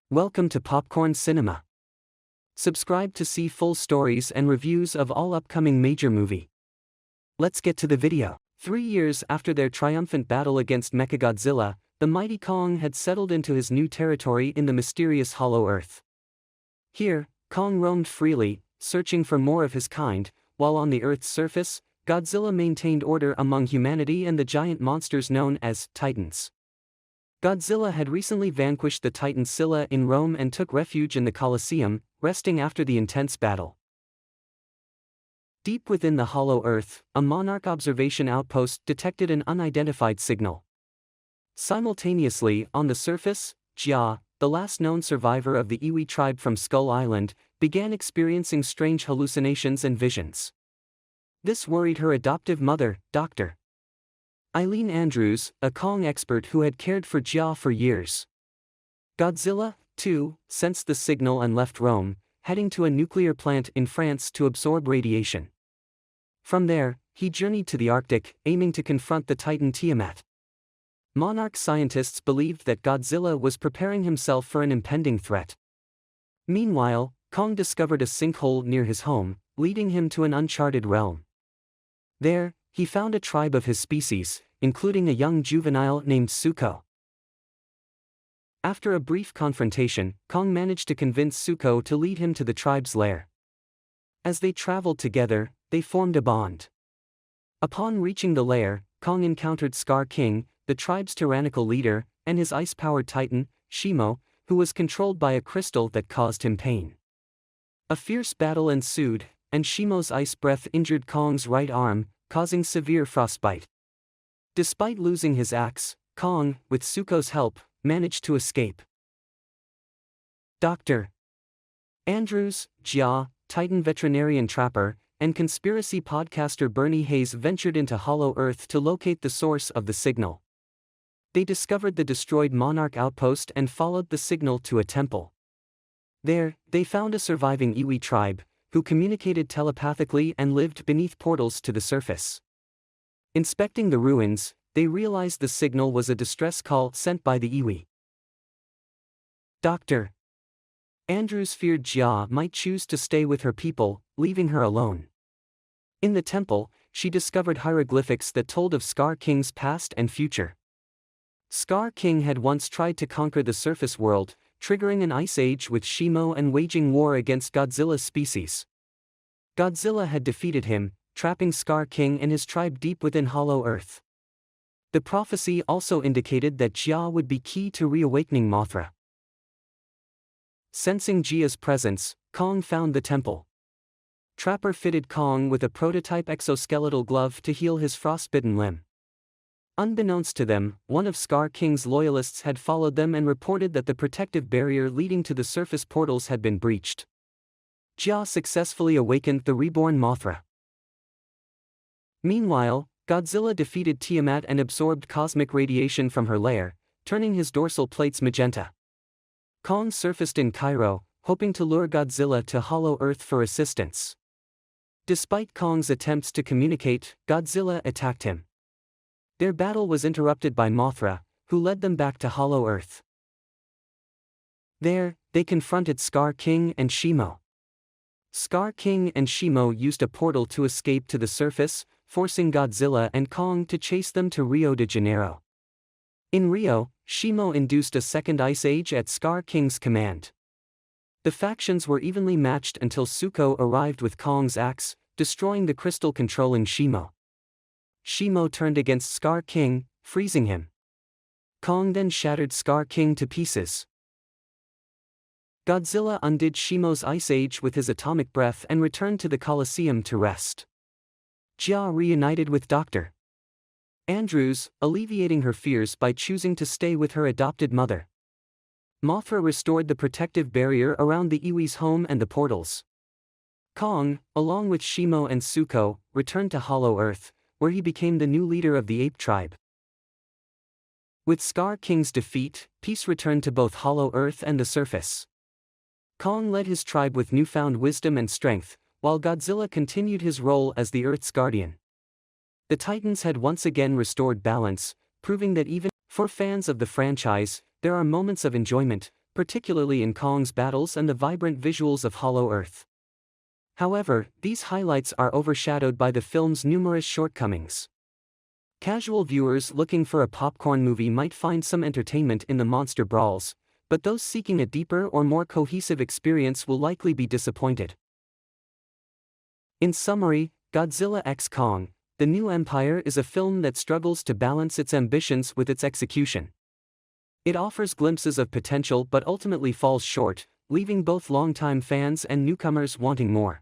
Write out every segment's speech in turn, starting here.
Welcome to Popcorn Cinema. Subscribe to see full stories and reviews of all upcoming major movie. Let's get to the video. 3 years after their triumphant battle against Mechagodzilla, the mighty Kong had settled into his new territory in the mysterious Hollow Earth. Here, Kong roamed freely, searching for more of his kind, while on the Earth's surface, Godzilla maintained order among humanity and the giant monsters known as Titans. Godzilla had recently vanquished the Titan Scylla in Rome and took refuge in the Colosseum, resting after the intense battle. Deep within the Hollow Earth, a monarch observation outpost detected an unidentified signal. Simultaneously, on the surface, Jia, the last known survivor of the Iwi tribe from Skull Island, began experiencing strange hallucinations and visions. This worried her adoptive mother, Dr. Eileen Andrews, a Kong expert who had cared for Jia for years. Godzilla, too, sensed the signal and left Rome, heading to a nuclear plant in France to absorb radiation. From there, he journeyed to the Arctic, aiming to confront the Titan Tiamat. Monarch scientists believed that Godzilla was preparing himself for an impending threat. Meanwhile, Kong discovered a sinkhole near his home, leading him to an uncharted realm. There, he found a tribe of his species, including a young juvenile named Suko. After a brief confrontation, Kong managed to convince Suko to lead him to the tribe's lair. As they traveled together, they formed a bond. Upon reaching the lair, Kong encountered Scar King, the tribe's tyrannical leader, and his ice-powered titan, Shimo, who was controlled by a crystal that caused him pain. A fierce battle ensued, and Shimo's ice breath injured Kong's right arm, causing severe frostbite. Despite losing his axe, Kong, with Suko's help, managed to escape. Dr. Andrews, Jia, Titan veterinarian trapper, and conspiracy podcaster Bernie Hayes ventured into Hollow Earth to locate the source of the signal. They discovered the destroyed Monarch outpost and followed the signal to a temple. There, they found a surviving Iwi tribe, who communicated telepathically and lived beneath portals to the surface. Inspecting the ruins, they realized the signal was a distress call sent by the Iwi. Dr. Andrews feared Jia might choose to stay with her people, leaving her alone. In the temple, she discovered hieroglyphics that told of Scar King's past and future. Scar King had once tried to conquer the surface world, triggering an ice age with Shimo and waging war against Godzilla's species. Godzilla had defeated him, trapping Scar King and his tribe deep within Hollow Earth. The prophecy also indicated that Jia would be key to reawakening Mothra. Sensing Jia's presence, Kong found the temple. Trapper fitted Kong with a prototype exoskeletal glove to heal his frostbitten limb. Unbeknownst to them, one of Scar King's loyalists had followed them and reported that the protective barrier leading to the surface portals had been breached. Jia successfully awakened the reborn Mothra. Meanwhile, Godzilla defeated Tiamat and absorbed cosmic radiation from her lair, turning his dorsal plates magenta. Kong surfaced in Cairo, hoping to lure Godzilla to Hollow Earth for assistance. Despite Kong's attempts to communicate, Godzilla attacked him. Their battle was interrupted by Mothra, who led them back to Hollow Earth. There, they confronted Scar King and Shimo. Scar King and Shimo used a portal to escape to the surface, forcing Godzilla and Kong to chase them to Rio de Janeiro. In Rio, Shimo induced a second ice age at Scar King's command. The factions were evenly matched until Suko arrived with Kong's axe, destroying the crystal controlling Shimo. Shimo turned against Scar King, freezing him. Kong then shattered Scar King to pieces. Godzilla undid Shimo's ice age with his atomic breath and returned to the Colosseum to rest. Jia reunited with Dr. Andrews, alleviating her fears by choosing to stay with her adopted mother. Mothra restored the protective barrier around the Iwi's home and the portals. Kong, along with Shimo and Suko, returned to Hollow Earth, where he became the new leader of the ape tribe. With Scar King's defeat, peace returned to both Hollow Earth and the surface. Kong led his tribe with newfound wisdom and strength, while Godzilla continued his role as the Earth's guardian. The Titans had once again restored balance, proving that even for fans of the franchise, there are moments of enjoyment, particularly in Kong's battles and the vibrant visuals of Hollow Earth. However, these highlights are overshadowed by the film's numerous shortcomings. Casual viewers looking for a popcorn movie might find some entertainment in the monster brawls, but those seeking a deeper or more cohesive experience will likely be disappointed. In summary, Godzilla X Kong, The New Empire is a film that struggles to balance its ambitions with its execution. It offers glimpses of potential but ultimately falls short, leaving both longtime fans and newcomers wanting more.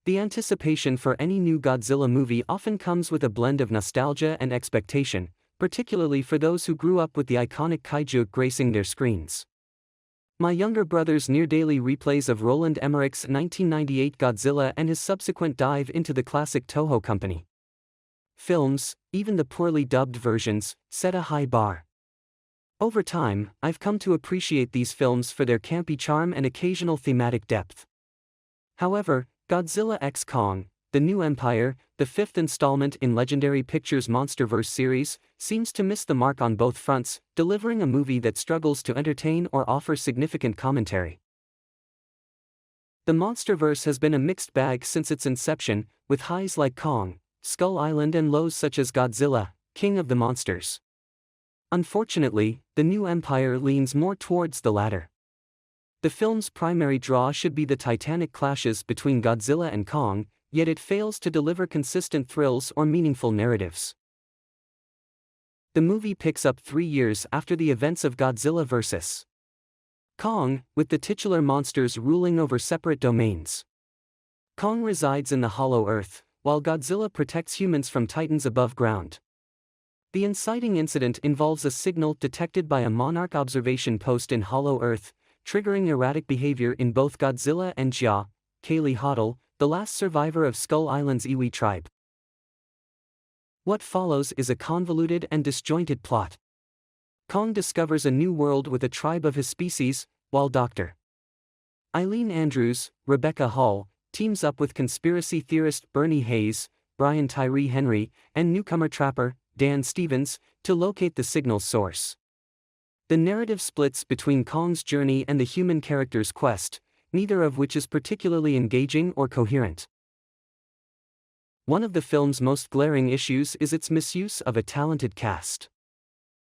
The anticipation for any new Godzilla movie often comes with a blend of nostalgia and expectation, particularly for those who grew up with the iconic kaiju gracing their screens. My younger brother's near-daily replays of Roland Emmerich's 1998 Godzilla and his subsequent dive into the classic Toho Company films, even the poorly dubbed versions, set a high bar. Over time, I've come to appreciate these films for their campy charm and occasional thematic depth. However, Godzilla X Kong, The New Empire, the fifth installment in Legendary Pictures' MonsterVerse series, seems to miss the mark on both fronts, delivering a movie that struggles to entertain or offer significant commentary. The MonsterVerse has been a mixed bag since its inception, with highs like Kong, Skull Island and lows such as Godzilla, King of the Monsters. Unfortunately, The New Empire leans more towards the latter. The film's primary draw should be the titanic clashes between Godzilla and Kong, yet it fails to deliver consistent thrills or meaningful narratives. The movie picks up 3 years after the events of Godzilla vs. Kong, with the titular monsters ruling over separate domains. Kong resides in the Hollow Earth, while Godzilla protects humans from titans above ground. The inciting incident involves a signal detected by a Monarch observation post in Hollow Earth, triggering erratic behavior in both Godzilla and Jia, Kaylee Hoddle, the last survivor of Skull Island's Iwi tribe. What follows is a convoluted and disjointed plot. Kong discovers a new world with a tribe of his species, while Dr. Eileen Andrews, Rebecca Hall, teams up with conspiracy theorist Bernie Hayes, Brian Tyree Henry, and newcomer trapper Dan Stevens, to locate the signal's source. The narrative splits between Kong's journey and the human character's quest, neither of which is particularly engaging or coherent. One of the film's most glaring issues is its misuse of a talented cast.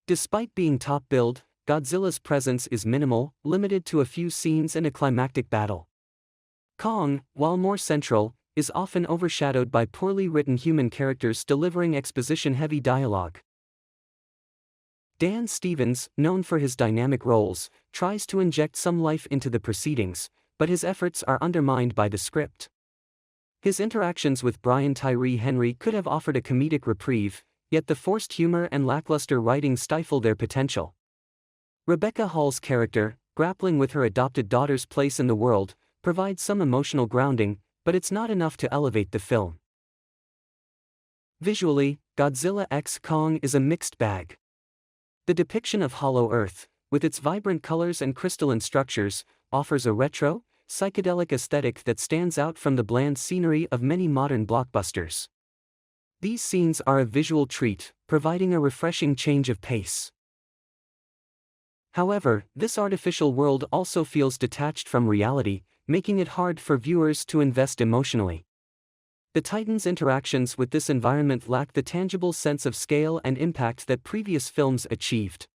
Despite being top-billed, Godzilla's presence is minimal, limited to a few scenes and a climactic battle. Kong, while more central, is often overshadowed by poorly written human characters delivering exposition-heavy dialogue. Dan Stevens, known for his dynamic roles, tries to inject some life into the proceedings, but his efforts are undermined by the script. His interactions with Brian Tyree Henry could have offered a comedic reprieve, yet the forced humor and lackluster writing stifle their potential. Rebecca Hall's character, grappling with her adopted daughter's place in the world, provides some emotional grounding, but it's not enough to elevate the film. Visually, Godzilla X Kong is a mixed bag. The depiction of Hollow Earth, with its vibrant colors and crystalline structures, offers a retro, psychedelic aesthetic that stands out from the bland scenery of many modern blockbusters. These scenes are a visual treat, providing a refreshing change of pace. However, this artificial world also feels detached from reality, making it hard for viewers to invest emotionally. The Titans' interactions with this environment lack the tangible sense of scale and impact that previous films achieved.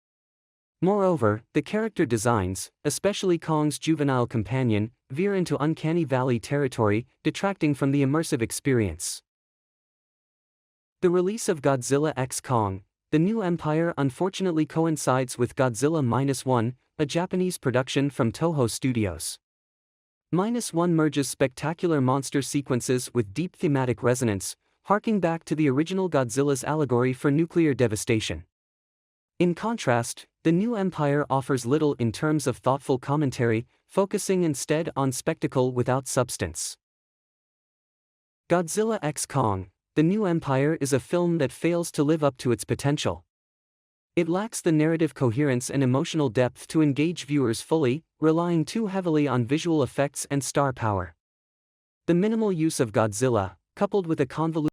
Moreover, the character designs, especially Kong's juvenile companion, veer into uncanny valley territory, detracting from the immersive experience. The release of Godzilla X Kong, The New Empire unfortunately coincides with Godzilla -1, a Japanese production from Toho Studios. -1 merges spectacular monster sequences with deep thematic resonance, harking back to the original Godzilla's allegory for nuclear devastation. In contrast, The New Empire offers little in terms of thoughtful commentary, focusing instead on spectacle without substance. Godzilla X Kong, The New Empire is a film that fails to live up to its potential. It lacks the narrative coherence and emotional depth to engage viewers fully, relying too heavily on visual effects and star power. The minimal use of Godzilla, coupled with a convoluted